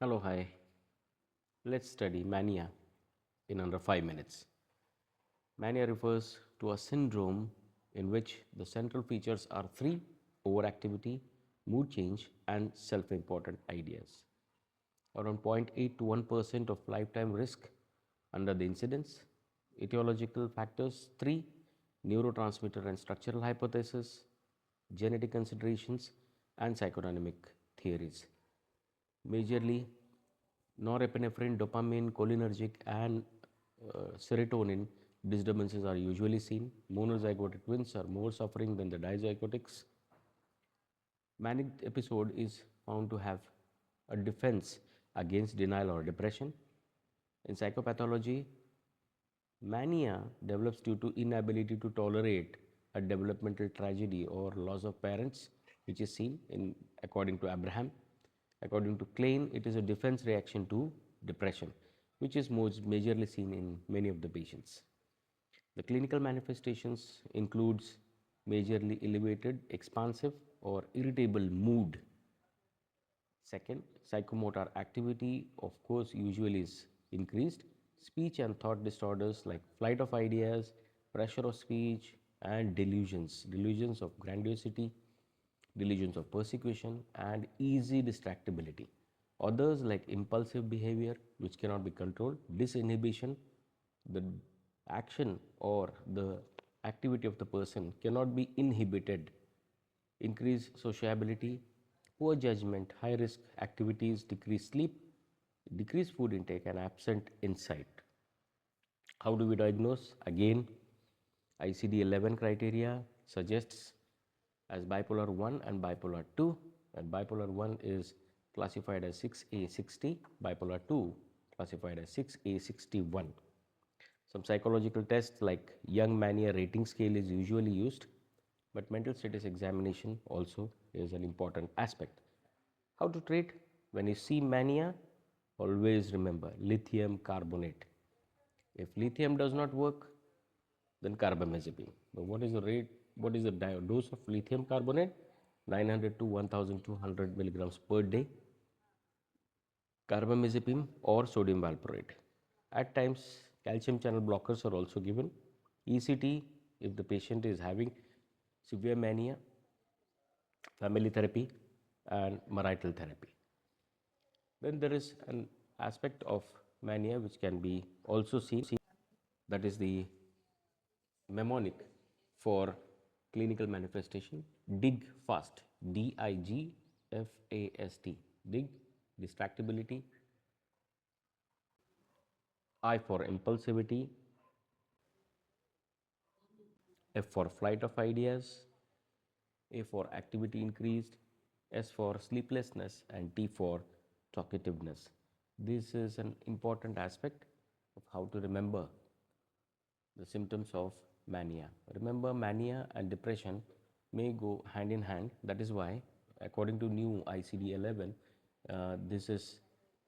Hello, hi. Let's study mania in under 5 minutes. Mania refers to a syndrome in which the central features are three: overactivity, mood change, and self important ideas. Around 0.8 to 1% of lifetime risk under the incidence. Etiological factors: three: neurotransmitter and structural hypothesis, genetic considerations, and psychodynamic theories. Majorly norepinephrine, dopamine, cholinergic, and serotonin disturbances are usually seen. Monozygotic twins are more suffering than the dizygotics. Manic episode is found to have a defense against denial or depression. In psychopathology, mania develops due to inability to tolerate a developmental tragedy or loss of parents, which is seen in according to Abraham. According to Klein, it is a defense reaction to depression, which is most majorly seen in many of the patients. The clinical manifestations includes majorly elevated, expansive, or irritable mood. Second, psychomotor activity, of course, usually is increased. Speech and thought disorders like flight of ideas, pressure of speech, and delusions of grandiosity, delusions of persecution, and easy distractibility. Others like impulsive behavior, which cannot be controlled, disinhibition, the action or the activity of the person cannot be inhibited, increased sociability, poor judgment, high risk activities, decreased sleep, decreased food intake, and absent insight. How do we diagnose? Again, ICD 11 criteria suggests as bipolar 1 and bipolar 2, and bipolar 1 is classified as 6A60, bipolar 2 classified as 6A61. Some psychological tests like Young Mania rating scale is usually used, but mental status examination also is an important aspect. How to treat? When you see mania, always remember lithium carbonate. If lithium does not work, then carbamazepine. But what is the rate? What is the dose of lithium carbonate? 900 to 1200 milligrams per day. Carbamazepine or sodium valproate. At times, calcium channel blockers are also given. ECT if the patient is having severe mania, family therapy, and marital therapy. Then there is an aspect of mania which can be also seen, that is the mnemonic for clinical manifestation: dig fast, DIGFAST, dig, distractibility, I for impulsivity, F for flight of ideas, A for activity increased, S for sleeplessness, and T for talkativeness. This is an important aspect of how to remember the symptoms of mania. Remember, mania and depression may go hand in hand. That is why, according to new ICD 11, this is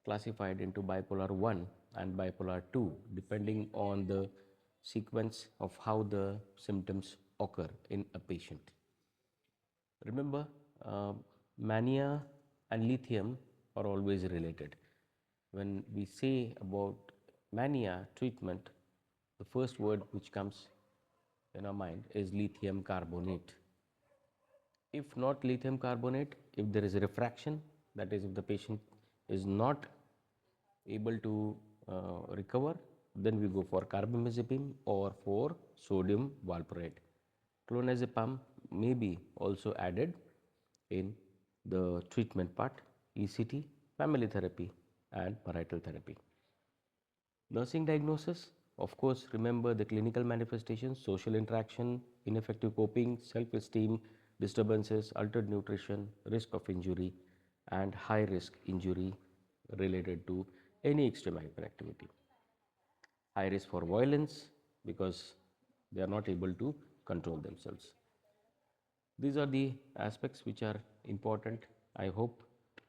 classified into bipolar 1 and bipolar 2, depending on the sequence of how the symptoms occur in a patient. Remember, mania and lithium are always related. When we say about mania treatment, the first word which comes in our mind is lithium carbonate. If not lithium carbonate, if there is a refraction, that is, if the patient is not able to recover, then we go for carbamazepine or for sodium valproate. Clonazepam may be also added in the treatment part: ECT, family therapy, and marital therapy. Nursing diagnosis, of course, remember the clinical manifestations: social interaction, ineffective coping, self esteem disturbances, altered nutrition, risk of injury, and high risk injury related to any extreme hyperactivity. High risk for violence because they are not able to control themselves. These are the aspects which are important. I hope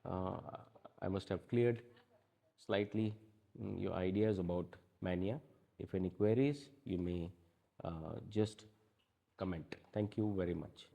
uh, I must have cleared slightly your ideas about mania. If any queries, you may just comment. Thank you very much.